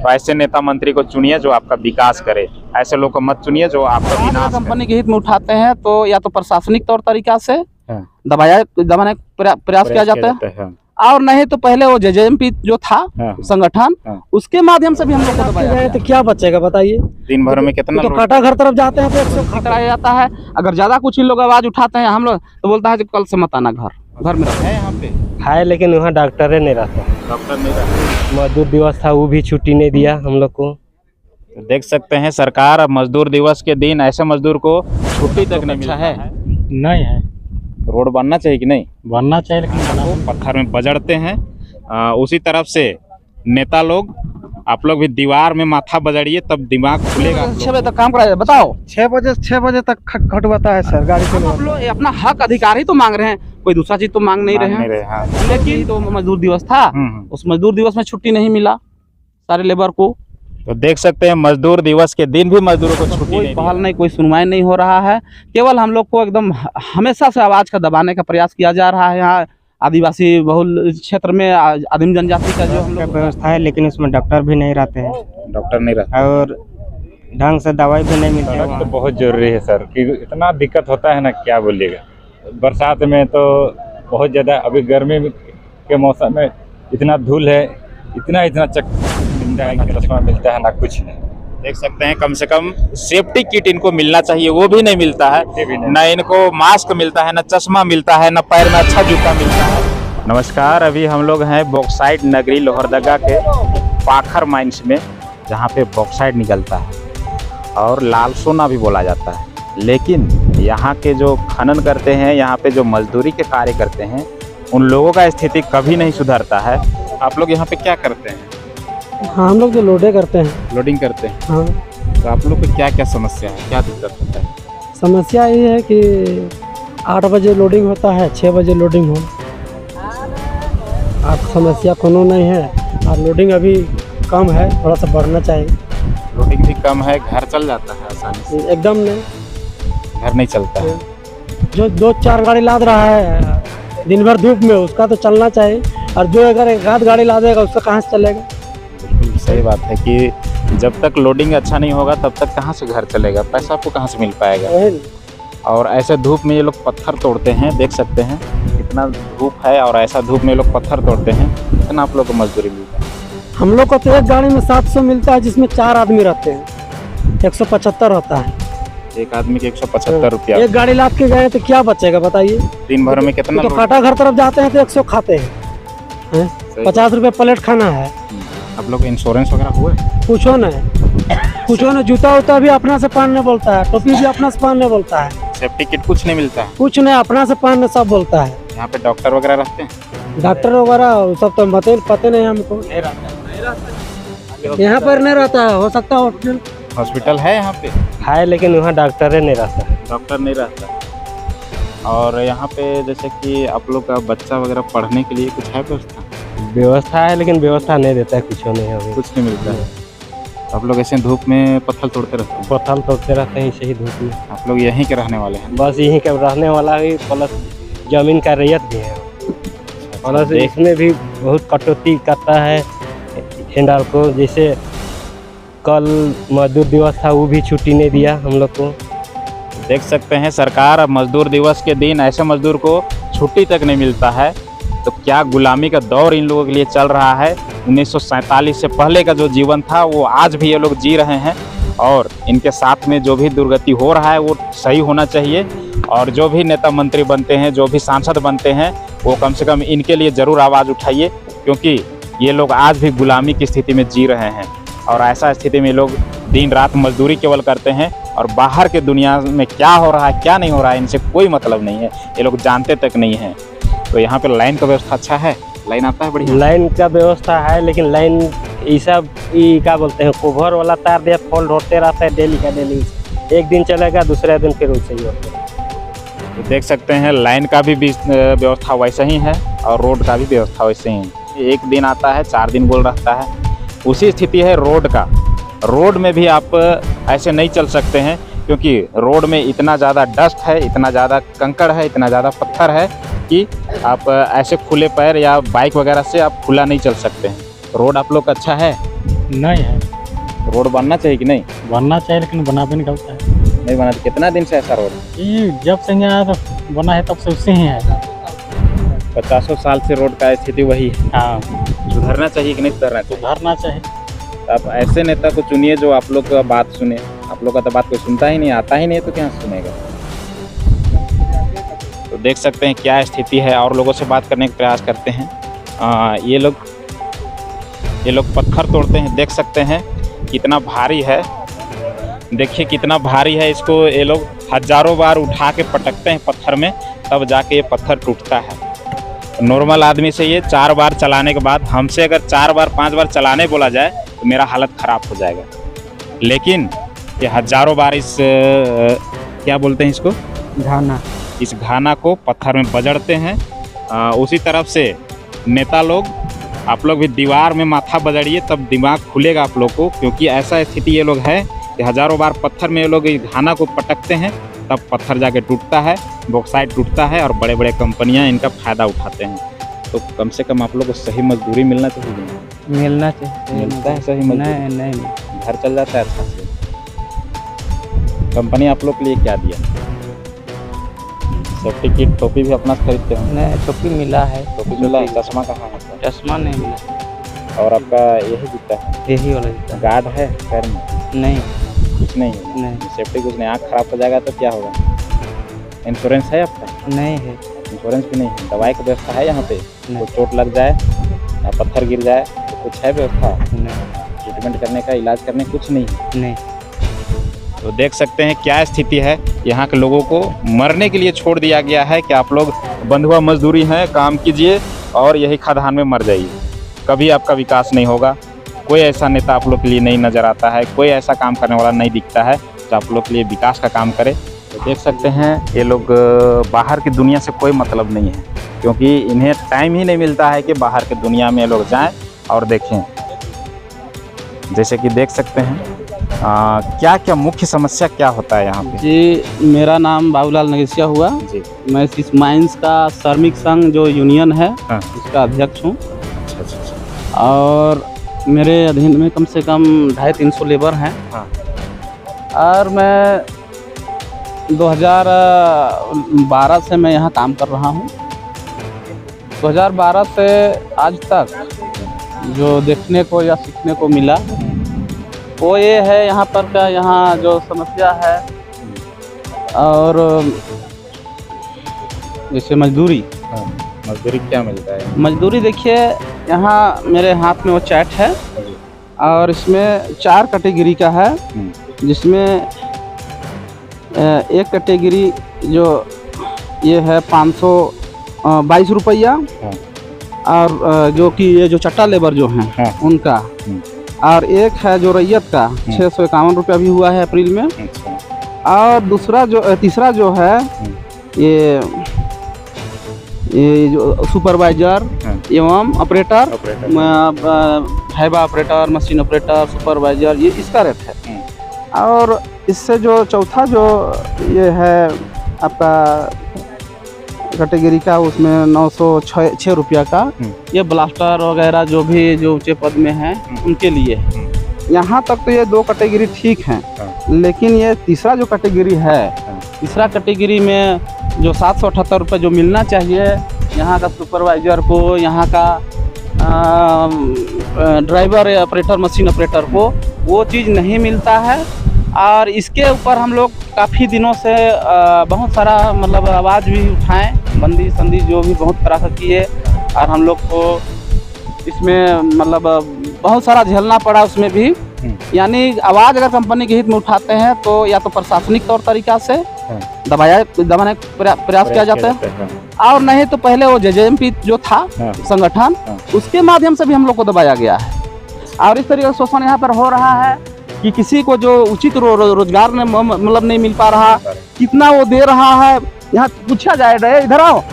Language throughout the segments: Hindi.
तो ऐसे नेता मंत्री को चुनिए जो आपका विकास करे, ऐसे लोग को मत चुनिए जो आपका विनाश करे। कंपनी के हित में उठाते हैं तो या तो प्रशासनिक तौर तरीका से हाँ। दबाने का प्रयास किया जाता है, हाँ। और नहीं तो पहले वो जेजेएमपी जो था हाँ। संगठन, उसके माध्यम से भी हम लोग को दबाया गए तो क्या बचेगा बताइए। दिन भर में कितना तो काटा घर तरफ जाते हैं तो 100 कराया जाता है। अगर ज्यादा कुछ ही लोग आवाज उठाते हैं हम लोग तो बोलता है कि कल से मत आना घर में है यहाँ पे है, लेकिन वहाँ डॉक्टर नहीं रहता। डॉक्टर नहीं रहता। मजदूर दिवस था वो भी छुट्टी नहीं दिया हम लोग को। तो देख सकते हैं सरकार अब मजदूर दिवस के दिन ऐसे मजदूर को छुट्टी तक नहीं मिलता है। नहीं है, रोड बनना चाहिए कि नहीं बनना चाहिए, लेकिन पत्थर में बजड़ते हैं। उसी तरफ से नेता लोग, आप लोग भी दीवार में माथा बजड़िए तब दिमाग खुलेगा। 6 बजे तक काम कराया, बताओ 6 बजे तक खटवाता है सर गाड़ी से। हम लोग अपना हक अधिकार ही तो मांग रहे हैं, कोई दूसरा चीज तो मांग नहीं रहे हैं। हाँ। लेकिन तो मजदूर दिवस था, उस मजदूर दिवस में छुट्टी नहीं मिला सारे लेबर को। तो देख सकते हैं मजदूर दिवस के दिन भी मजदूरों को छुट्टी कोई नहीं पहल दिया। नहीं, कोई सुनवाई नहीं हो रहा है। केवल हम लोग को एकदम हमेशा से आवाज का दबाने का प्रयास किया जा रहा है। यहाँ आदिवासी बहुल क्षेत्र में आदिम जनजाति का जो हम लोग व्यवस्था है, लेकिन उसमें डॉक्टर भी नहीं रहते हैं, डॉक्टर नहीं रहता और ढंग से दवाई भी नहीं मिलती सड़क तो है। बहुत जरूरी है सर, कि इतना दिक्कत होता है ना क्या बोलिएगा। बरसात में तो बहुत ज़्यादा, अभी गर्मी के मौसम में इतना धूल है, इतना चश्मा मिलता है ना कुछ नहीं। देख सकते हैं कम से कम सेफ्टी किट इनको मिलना चाहिए, वो भी नहीं मिलता है। न इनको मास्क मिलता है, न चश्मा मिलता है, न पैर में अच्छा जूता मिलता है। नमस्कार, अभी हम लोग हैं बॉक्साइट नगरी लोहरदगा के पाखर माइंस में, जहाँ पे बॉक्साइट निकलता है और लाल सोना भी बोला जाता है। लेकिन यहाँ के जो खनन करते हैं, यहाँ पे जो मजदूरी के कार्य करते हैं, उन लोगों का स्थिति कभी नहीं सुधरता है। आप लोग यहाँ पे क्या करते हैं? हाँ, हम लोग तो लोडे करते हैं। लोडिंग करते हैं। हाँ, तो आप लोग को क्या क्या समस्या है, क्या दिक्कत होता है? समस्या ये है कि 8 बजे लोडिंग होता है, 6 बजे लोडिंग हो। आप समस्या कोनो नहीं है, और लोडिंग अभी कम है, थोड़ा सा बढ़ना चाहिए। लोडिंग भी कम है, घर चल जाता है आसानी से? एकदम नहीं, घर नहीं चलता है। जो 2-4 गाड़ी लाद रहा है दिन भर धूप में, उसका तो चलना चाहिए, और जो अगर एक आध गाड़ी लादेगा उसका कहाँ से चलेगा। बिल्कुल सही बात है कि जब तक लोडिंग अच्छा नहीं होगा तब तक कहाँ से घर चलेगा, पैसा आपको कहाँ से मिल पाएगा। और ऐसे धूप में ये लोग पत्थर तोड़ते हैं, देख सकते हैं कितना धूप है, और ऐसा धूप में ये लोग पत्थर तोड़ते हैं। कितना आप लोग को मजदूरी मिलता है? हम लोग को तो एक गाड़ी में 700 मिलता है, जिसमें 4 आदमी रहते हैं, 175 होता है। एक आदमी के 175 रुपया। एक गाड़ी लाद के गए तो क्या बचेगा बताइए। दिन भर में कितना तो लोग- काटा घर तरफ जाते हैं तो 100 खाते हैं, सही। 50 रुपये प्लेट खाना है। आप लोग इंश्योरेंस वगैरह हुए? पूछो न, जूता उता भी अपना से पहनने बोलता है, टोपी भी अपना से पहनने बोलता है, सेफ्टी किट कुछ नहीं मिलता है? कुछ नहीं, अपना से पहनने सब बोलता है। यहाँ पे डॉक्टर वगैरह रहते हैं? डॉक्टर वगैरह वो सब तो पते नहीं हमको। यहाँ पर नहीं रहता है, हो सकता है हॉस्पिटल है यहाँ पे? है, लेकिन वहाँ डॉक्टर नहीं रहता है। डॉक्टर नहीं रहता। और यहाँ पे जैसे कि आप लोग का बच्चा वगैरह पढ़ने के लिए कुछ है व्यवस्था? व्यवस्था है, लेकिन व्यवस्था नहीं देता है, कुछ नहीं है अभी। कुछ नहीं मिलता है। आप लोग ऐसे धूप में पत्थर तोड़ते रहते हैं? पत्थर तोड़ते रहते हैं इसे ही धूप में। आप लोग यहीं के रहने वाले हैं? बस यहीं का रहने वाला ही, प्लस जमीन का रैयत भी है, प्लस इसमें भी बहुत कटौती करता है हिंडाल को। जैसे कल मजदूर दिवस था, वो भी छुट्टी नहीं दिया हम लोग को। देख सकते हैं सरकार अब मजदूर दिवस के दिन ऐसे मजदूर को छुट्टी तक नहीं मिलता है। तो क्या गुलामी का दौर इन लोगों के लिए चल रहा है। 1947 से पहले का जो जीवन था वो आज भी ये लोग जी रहे हैं, और इनके साथ में जो भी दुर्गति हो रहा है वो सही होना चाहिए। और जो भी नेता मंत्री बनते हैं, जो भी सांसद बनते हैं, वो कम से कम इनके लिए ज़रूर आवाज़ उठाइए, क्योंकि ये लोग आज भी गुलामी की स्थिति में जी रहे हैं। और ऐसा स्थिति में लोग दिन रात मजदूरी केवल करते हैं, और बाहर के दुनिया में क्या हो रहा है क्या नहीं हो रहा है इनसे कोई मतलब नहीं है, ये लोग जानते तक नहीं हैं। तो यहाँ पे लाइन का व्यवस्था अच्छा है? लाइन आता है बढ़िया? लाइन का व्यवस्था है, लेकिन लाइन ऐसा क्या बोलते हैं, कोभर वाला तार दिया, फोल्ड होते रहता है डेली का डेली। एक दिन चलेगा, दूसरे दिन फिर वैसे ही होता है। तो देख सकते हैं लाइन का भी व्यवस्था वैसे ही है, और रोड का भी व्यवस्था वैसे ही है। एक दिन आता है, 4 दिन बोल रहता है। उसी स्थिति है रोड का। रोड में भी आप ऐसे नहीं चल सकते हैं, क्योंकि रोड में इतना ज़्यादा डस्ट है, इतना ज़्यादा कंकड़ है, इतना ज़्यादा पत्थर है कि आप ऐसे खुले पैर या बाइक वगैरह से आप खुला नहीं चल सकते हैं। रोड आप लोग का अच्छा है? नहीं है, रोड बनना चाहिए कि नहीं? बनना चाहिए लेकिन बना भी नहीं करता है। नहीं बना। तो कितना दिन से ऐसा रोड है? ये जब से यहाँ तो बना है तब से उससे ही है। 50 साल से रोड का स्थिति वही है। हाँ, सुधरना चाहिए कि नहीं सुधरना चाहिए? सुधारना चाहिए। आप ऐसे नेता को चुनिए जो आप लोग का बात सुने। आप लोग का तो बात कोई सुनता ही नहीं, आता ही नहीं है तो क्या सुनेगा? तो देख सकते हैं क्या स्थिति है और लोगों से बात करने का प्रयास करते हैं। ये लोग पत्थर तोड़ते हैं, देख सकते हैं कितना भारी है। देखिए कितना भारी है, इसको ये लोग हजारों बार उठा के पटकते हैं पत्थर में, तब जाके ये पत्थर टूटता है। नॉर्मल आदमी से ये 4 बार चलाने के बाद, हमसे अगर 4 बार 5 बार चलाने बोला जाए तो मेरा हालत ख़राब हो जाएगा। लेकिन ये हजारों बार इस क्या बोलते हैं इसको, घाना, इस घाना को पत्थर में बजड़ते हैं। उसी तरफ से नेता लोग, आप लोग भी दीवार में माथा बजड़िए तब दिमाग खुलेगा आप लोग को, क्योंकि ऐसा स्थिति ये लोग है कि हजारों बार पत्थर में ये लोग इस घाना को पटकते हैं, तब पत्थर जाके टूटता है, बॉक्साइट टूटता है और बड़े बड़े कंपनियां इनका फ़ायदा उठाते हैं। तो कम से कम आप लोग को सही मजदूरी मिलना चाहिए। मिलना चाहिए। मिलता है सही मजदूरी? नहीं, घर चल जाता है अच्छा से? कंपनी आप लोग के लिए क्या दिया? सेफ्टी किट, टोपी भी अपना से खरीदते हैं? नहीं, टोपी मिला है। टोपी मिला है, चश्मा कहाँ है? चश्मा नहीं मिला। और आपका यही जूता है? यही वाला जूता। गार्ड है पैर में? नहीं, कुछ नहीं है? नहीं, सेफ्टी कुछ नहीं। आँख खराब हो जाएगा तो क्या होगा? इंश्योरेंस है आपका? नहीं है। इंश्योरेंस भी नहीं है। दवाई की व्यवस्था है यहाँ पे? नहीं। कोई चोट लग जाए या पत्थर गिर जाए तो कुछ है व्यवस्था? नहीं, ट्रीटमेंट करने का, इलाज करने कुछ नहीं है? नहीं। तो देख सकते हैं क्या स्थिति है। यहाँ के लोगों को मरने के लिए छोड़ दिया गया है कि आप लोग बंधुआ मजदूरी हैं, काम कीजिए और यही खदान में मर जाइए। कभी आपका विकास नहीं होगा। कोई ऐसा नेता आप लोग के लिए नहीं नज़र आता है, कोई ऐसा काम करने वाला नहीं दिखता है जो आप लोग के लिए विकास का काम करे। तो देख सकते हैं ये लोग बाहर की दुनिया से कोई मतलब नहीं है, क्योंकि इन्हें टाइम ही नहीं मिलता है कि बाहर की दुनिया में लोग जाएं और देखें। जैसे कि देख सकते हैं क्या क्या मुख्य समस्या क्या होता है यहाँ पे? जी, मेरा नाम बाबूलाल नगेसिया हुआ। जी, मैं इस माइंस का श्रमिक संघ जो यूनियन है हाँ। उसका अध्यक्ष हूँ। अच्छा। और मेरे अधीन में कम से कम 250-300 लेबर हैं। हाँ। और मैं 2012 से मैं यहाँ काम कर रहा हूँ। 2012 से आज तक जो देखने को या सीखने को मिला वो ये है यहाँ पर का, यहाँ जो समस्या है और जैसे मजदूरी। हाँ, मजदूरी क्या मिलता है? मजदूरी देखिए, यहाँ मेरे हाथ में वो चार्ट है और इसमें 4 कैटेगरी का है, जिसमें एक कैटेगरी जो ये है 522 रुपया, और जो कि ये जो चट्टा लेबर जो हैं हाँ। उनका, और एक है जो रैयत का 651 रुपया भी हुआ है अप्रैल में। अच्छा। और तीसरा जो है ये जो सुपरवाइजर एवं ऑपरेटर, हैबा ऑपरेटर, मशीन ऑपरेटर, सुपरवाइजर, ये इसका रेट है। और इससे जो चौथा जो ये है आपका कैटेगरी का, उसमें 906 रुपया का, ये ब्लास्टर वगैरह जो भी जो ऊंचे पद में हैं उनके लिए है। यहाँ तक तो ये 2 कैटेगरी ठीक हैं, लेकिन ये तीसरा जो कैटेगरी है, तीसरा कैटेगरी में जो 778 रुपये जो मिलना चाहिए यहाँ का सुपरवाइजर को, यहाँ का ड्राइवर, ऑपरेटर, मशीन ऑपरेटर को, वो चीज़ नहीं मिलता है। और इसके ऊपर हम लोग काफ़ी दिनों से बहुत सारा मतलब आवाज़ भी उठाएं, बंदी संदी जो भी बहुत तरह का किए, और हम लोग को इसमें मतलब बहुत सारा झेलना पड़ा उसमें भी। यानी आवाज़ अगर कंपनी के हित में उठाते हैं तो या तो प्रशासनिक तौर तरीका से दबाने का प्रयास किया जाता है, और नहीं तो पहले वो JJMP जो था संगठन, उसके माध्यम से भी हम लोग को दबाया गया है। और इस तरीके से शोषण यहाँ पर हो रहा है कि किसी को जो उचित रोजगार में मतलब नहीं मिल पा रहा, कितना वो दे रहा है। यहाँ पूछा जाए, इधर आओ,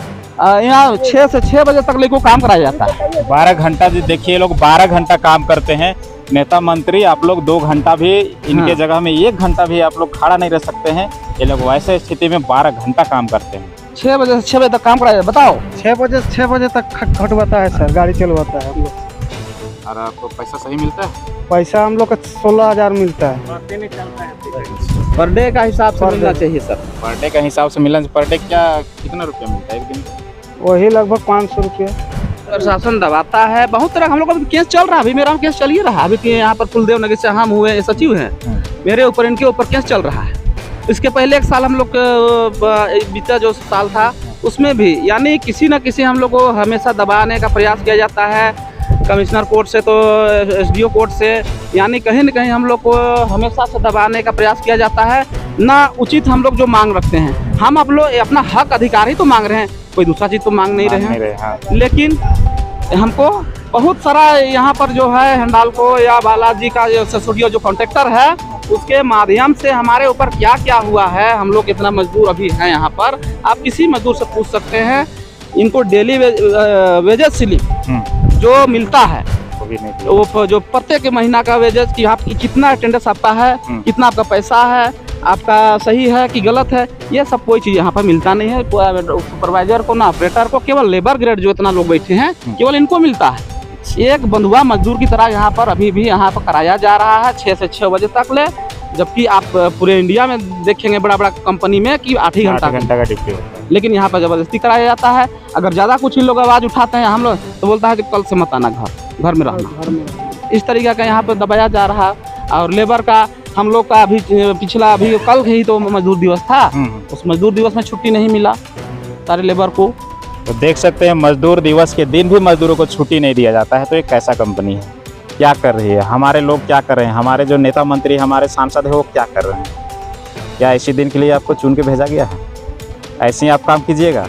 यहाँ 6 से 6 बजे तक लेको काम कराया जाता है। 12 घंटा जी, देखिए लोग 12 घंटा काम करते हैं। नेता मंत्री आप लोग 2 घंटा भी, इनके जगह में 1 घंटा भी आप लोग खड़ा नहीं रह सकते हैं। ये लोग वैसे स्थिति में 12 घंटा काम करते हैं। 6 बजे से 6 बजे तक काम कराया, बताओ। 6 बजे से 6 बजे तक खटवाता है सर, गाड़ी चलवाता है हम लोग। और आपको पैसा सही मिलता है? पैसा हम लोग का 16,000 मिलता है। पर डे का हिसाब से पर मिलना डे। चाहिए सर। पर डे का हिसाब से मिलना, पर डे क्या कितना रुपया मिलता है एक दिन का? वही लगभग 500 रुपये। प्रशासन दबाता है, बहुत तरह का हम लोग का भी केस चल रहा है। अभी मेरा केस चल ही रहा है। अभी कि यहाँ पर कुलदेव नगर से हम हुए सचिव हैं, मेरे ऊपर इनके ऊपर केस चल रहा है। इसके पहले एक साल हम लोग बीता जो साल था उसमें भी यानी किसी न किसी हम लोग को हमेशा दबाने का प्रयास किया जाता है, कमिश्नर कोर्ट से तो एसडीओ कोर्ट से, यानी कहीं न कहीं हम लोग को हमेशा से दबाने का प्रयास किया जाता है। ना उचित हम लोग जो मांग रखते हैं, हम आप लोग अपना हक अधिकार ही तो मांग रहे हैं, कोई दूसरा चीज़ तो मांग नहीं रहे हैं। हाँ। लेकिन हमको बहुत सारा यहाँ पर जो है हिंडाल्को या बालाजी का जो स्टूडियो जो कॉन्ट्रैक्टर है उसके माध्यम से हमारे ऊपर क्या क्या हुआ है, हम लोग कितना मजदूर अभी हैं यहाँ पर, आप किसी मजदूर से पूछ सकते हैं। इनको डेली वेजेस स्लिप जो मिलता है, वो भी नहीं दिया। वो जो प्रत्येक महीना का वेजेस कि आप कितना अटेंडेंस आपका है, कितना आपका पैसा है, आपका सही है कि गलत है, ये सब कोई चीज़ यहाँ पर मिलता नहीं है। सुपरवाइजर को ना ऑपरेटर को, केवल लेबर ग्रेड जो इतना लोग बैठे हैं केवल इनको मिलता है। एक बंधुआ मजदूर की तरह यहाँ पर अभी भी यहाँ पर कराया जा रहा है 6 से 6 बजे तक ले, जबकि आप पूरे इंडिया में देखेंगे बड़ा बड़ा कंपनी में कि 8 ही 8 घंटा का ड्यूटी होता है। लेकिन यहाँ पर ज़बरदस्ती कराया जाता है। अगर ज़्यादा कुछ ही लोग आवाज़ उठाते हैं हम लोग तो बोलता है कि कल से मत आना, घर में रहना। इस तरीके का यहाँ पर दबाया जा रहा है। और लेबर का हम लोग का अभी पिछला अभी कल ही तो मजदूर दिवस था, उस मजदूर दिवस में छुट्टी नहीं मिला सारे लेबर को। तो देख सकते हैं मजदूर दिवस के दिन भी मजदूरों को छुट्टी नहीं दिया जाता है। तो ये कैसा कंपनी है, क्या कर रही है, हमारे लोग क्या कर रहे हैं, हमारे जो नेता मंत्री हमारे सांसद है वो क्या कर रहे हैं? क्या इसी दिन के लिए आपको चुन के भेजा गया है? ऐसे ही आप काम कीजिएगा?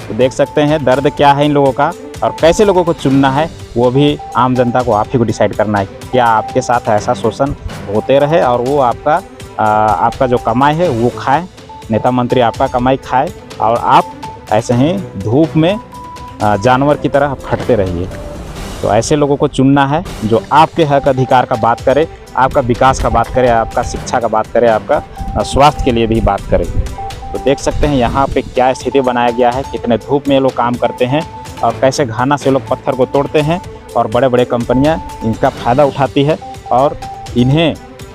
तो देख सकते हैं दर्द क्या है इन लोगों का, और कैसे लोगों को चुनना है वो भी आम जनता को आप ही को डिसाइड करना है। क्या आपके साथ ऐसा शोषण होते रहे और वो आपका जो कमाई है वो खाए, नेता मंत्री आपका कमाई खाए, और आप ऐसे ही धूप में जानवर की तरह फटते रहिए? तो ऐसे लोगों को चुनना है जो आपके हक अधिकार का बात करे, आपका विकास का बात करे, आपका शिक्षा का बात करे, आपका स्वास्थ्य के लिए भी बात करे। तो देख सकते हैं यहाँ पे क्या स्थिति बनाया गया है, कितने धूप में ये लोग काम करते हैं और कैसे घाना से लोग पत्थर को तोड़ते हैं, और बड़े बड़े कंपनियाँ इनका फ़ायदा उठाती है और इन्हें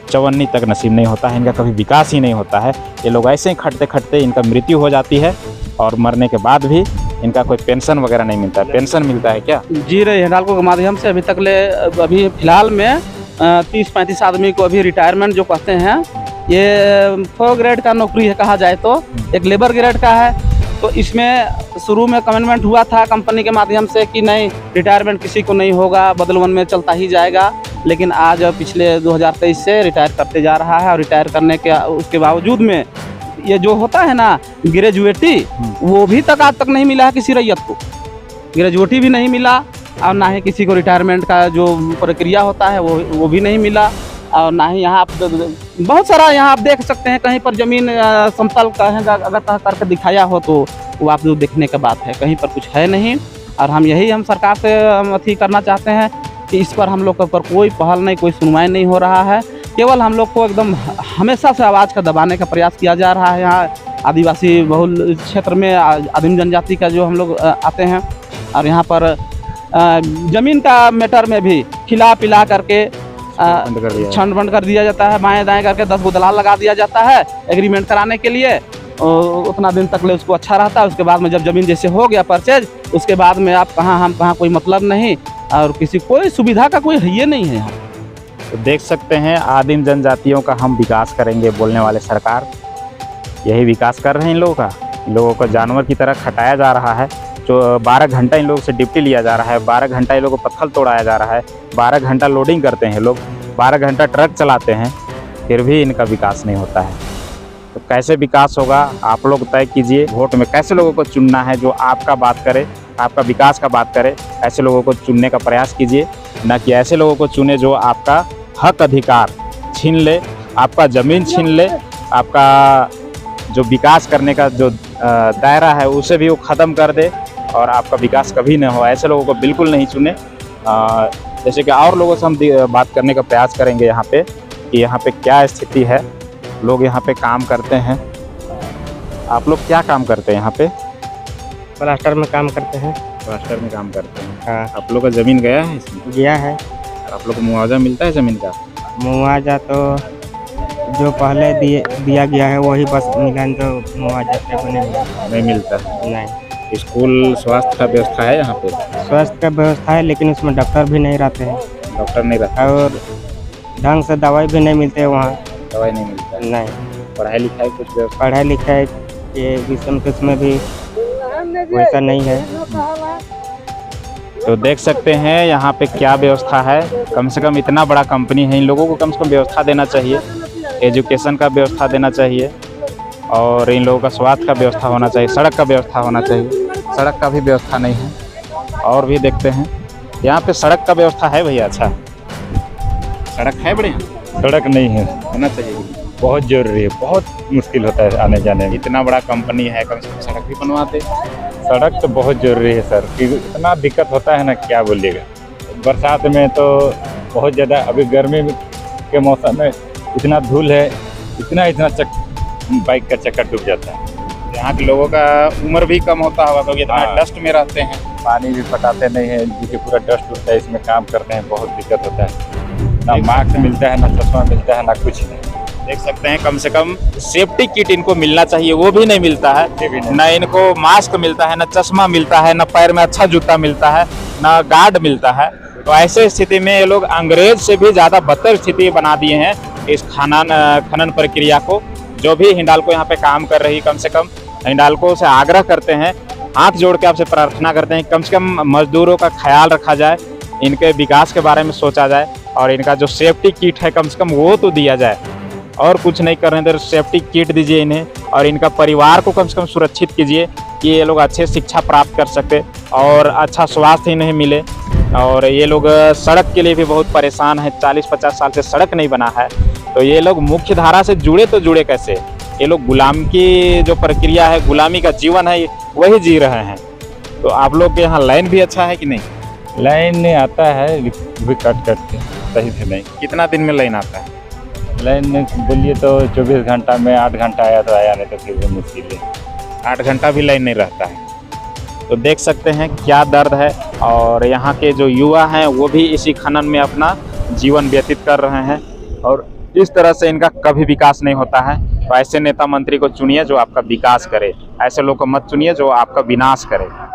चवन्नी तक नसीब नहीं होता है, इनका कभी विकास ही नहीं होता है। ये लोग ऐसे ही खटते खटते इनका मृत्यु हो जाती है, और मरने के बाद भी इनका कोई पेंशन वगैरह नहीं मिलता है। पेंशन मिलता है क्या? जी रहे हिंडाल्को के माध्यम से अभी फ़िलहाल में 30-35 आदमी को अभी रिटायरमेंट जो कहते हैं, ये 4 ग्रेड का नौकरी है कहा जाए तो, एक लेबर ग्रेड का है। तो इसमें शुरू में कमिटमेंट हुआ था कंपनी के माध्यम से कि नहीं रिटायरमेंट किसी को नहीं होगा, बदलवन में चलता ही जाएगा। लेकिन आज पिछले 2023 से रिटायर करते जा रहा है, और रिटायर करने के उसके बावजूद में ये जो होता है ना ग्रेजुएटी, वो भी तक आज तक नहीं मिला है किसी रैयत को। ग्रेजुएटी भी नहीं मिला, और ना ही किसी को रिटायरमेंट का जो प्रक्रिया होता है वो भी नहीं मिला। और ना ही यहाँ आप बहुत सारा यहाँ आप देख सकते हैं, कहीं पर ज़मीन समतल कहेंगे अगर करके दिखाया हो तो वो आप जो देखने का बात है, कहीं पर कुछ है नहीं। और हम सरकार से अथी करना चाहते हैं कि इस पर हम लोग के ऊपर कोई पहल नहीं, कोई सुनवाई नहीं हो रहा है। केवल हम लोग को एकदम हमेशा से आवाज़ का दबाने का प्रयास किया जा रहा है। यहाँ आदिवासी बहुल क्षेत्र में आदिम जनजाति का जो हम लोग आते हैं, और यहाँ पर ज़मीन का मैटर में भी खिला पिला करके छंड बंद कर दिया जाता है, बाएं दाएं करके 10 गो दलाल लगा दिया जाता है एग्रीमेंट कराने के लिए। उतना दिन तक ले उसको अच्छा रहता है, उसके बाद में जब ज़मीन जैसे हो गया परचेज, उसके बाद में आप कहाँ हम कहाँ कोई मतलब नहीं, और कोई सुविधा का कोई ये नहीं है यहाँ। तो देख सकते हैं आदिम जनजातियों का हम विकास करेंगे बोलने वाले सरकार यही विकास कर रहे हैं इन लोगों का। इन लोगों को जानवर की तरह खटाया जा रहा है, जो 12 घंटा इन लोगों से ड्यूटी लिया जा रहा है, 12 घंटा इन लोगों को पत्थर तोड़ाया जा रहा है, 12 घंटा लोडिंग करते हैं लोग, 12 घंटा ट्रक चलाते हैं, फिर भी इनका विकास नहीं होता है। तो कैसे विकास होगा आप लोग तय कीजिए। वोट में कैसे लोगों को चुनना है जो आपका बात करे, आपका विकास का बात करे, ऐसे लोगों को चुनने का प्रयास कीजिए, न कि ऐसे लोगों को चुने जो आपका हक अधिकार छीन ले, आपका ज़मीन छीन ले, आपका जो विकास करने का जो दायरा है उसे भी वो ख़त्म कर दे, और आपका विकास कभी न हो। ऐसे लोगों को बिल्कुल नहीं चुने। जैसे कि और लोगों से हम बात करने का प्रयास करेंगे यहाँ पे कि यहाँ पे क्या स्थिति है, लोग यहाँ पे काम करते हैं। आप लोग क्या काम करते हैं यहाँ पे? प्लास्टर में काम करते हैं। प्लास्टर में काम करते हैं। हाँ आप लोग का ज़मीन गया है इसमें? गया है। आप लोग को मुआवजा मिलता है ज़मीन का? मुआवजा तो जो पहले दिया गया है वही बस मिला, तो मुआवजा तो नहीं मिला। नहीं मिलता है। नहीं, स्कूल स्वास्थ्य का व्यवस्था है यहाँ पे? स्वास्थ्य का व्यवस्था है लेकिन उसमें डॉक्टर भी नहीं रहते हैं डॉक्टर नहीं रहता, और ढंग से दवाई भी नहीं मिलते वहाँ। दवाई नहीं मिलता है। नहीं, पढ़ाई लिखाई कुछ व्यवस्था? पढ़ाई लिखाई के विषम के उसमें भी वैसा नहीं है। तो देख सकते हैं यहाँ पे क्या व्यवस्था है। कम से कम इतना बड़ा कंपनी है, इन लोगों को कम से कम व्यवस्था देना चाहिए, एजुकेशन का व्यवस्था देना चाहिए, और इन लोगों का स्वास्थ्य का व्यवस्था होना चाहिए, सड़क का व्यवस्था होना चाहिए। सड़क का भी व्यवस्था नहीं है। और भी देखते हैं यहाँ पे सड़क का व्यवस्था है भैया? अच्छा, सड़क है बढ़िया? सड़क नहीं है, होना चाहिए। बहुत जरूरी है, बहुत मुश्किल होता है आने जाने में। इतना बड़ा कंपनी है, कम से कम सड़क भी बनवाते। सड़क तो बहुत जरूरी है सर, कि इतना दिक्कत होता है ना, क्या बोलिएगा। बरसात में तो बहुत ज़्यादा, अभी गर्मी के मौसम में इतना धूल है, इतना बाइक का चक्कर डूब जाता है। यहाँ के लोगों का उम्र भी कम होता होगा क्योंकि इतना हाँ। डस्ट में रहते हैं। पानी भी पटाते नहीं है, जिससे पूरा डस्ट उठता है, इसमें काम करते हैं, बहुत दिक्कत होता है। ना मास्क मिलता है, ना चश्मा मिलता है, ना कुछ नहीं। देख सकते हैं कम से कम सेफ्टी किट इनको मिलना चाहिए, वो भी नहीं मिलता है। भी नहीं। न इनको मास्क मिलता है, न चश्मा मिलता है, न पैर में अच्छा जूता मिलता है, न गार्ड मिलता है। तो ऐसे स्थिति में ये लोग अंग्रेज से भी ज़्यादा बदतर स्थिति बना दिए हैं इस खनन प्रक्रिया को। जो भी हिंडाल्को यहाँ पे काम कर रही, कम से कम हिंडाल्को से आग्रह करते हैं, हाथ जोड़ के आपसे प्रार्थना करते हैं, कम से कम मजदूरों का ख्याल रखा जाए, इनके विकास के बारे में सोचा जाए, और इनका जो सेफ्टी किट है कम से कम वो तो दिया जाए। और कुछ नहीं कर रहे हैं तो सेफ्टी किट दीजिए इन्हें, और इनका परिवार को कम से कम सुरक्षित कीजिए कि ये लोग अच्छे शिक्षा प्राप्त कर सके और अच्छा स्वास्थ्य इन्हें मिले। और ये लोग सड़क के लिए भी बहुत परेशान है, 40-50 साल से सड़क नहीं बना है। तो ये लोग मुख्य धारा से जुड़े तो जुड़े कैसे? ये लोग गुलाम की जो प्रक्रिया है, गुलामी का जीवन है, वही जी रहे हैं। तो आप लोग के यहाँ लाइन भी अच्छा है कि नहीं? लाइन आता है भी कट के, सही से नहीं। कितना दिन में लाइन आता है? लाइन बोलिए तो 24 घंटा में 8 घंटा आया तो आया, नहीं तो फिर भी मुश्किल है। 8 घंटा भी लाइन नहीं रहता है। तो देख सकते हैं क्या दर्द है, और यहाँ के जो युवा हैं वो भी इसी खनन में अपना जीवन व्यतीत कर रहे हैं, और इस तरह से इनका कभी विकास नहीं होता है। तो ऐसे नेता मंत्री को चुनिए जो आपका विकास करे, ऐसे लोग को मत चुनिए जो आपका विनाश करे।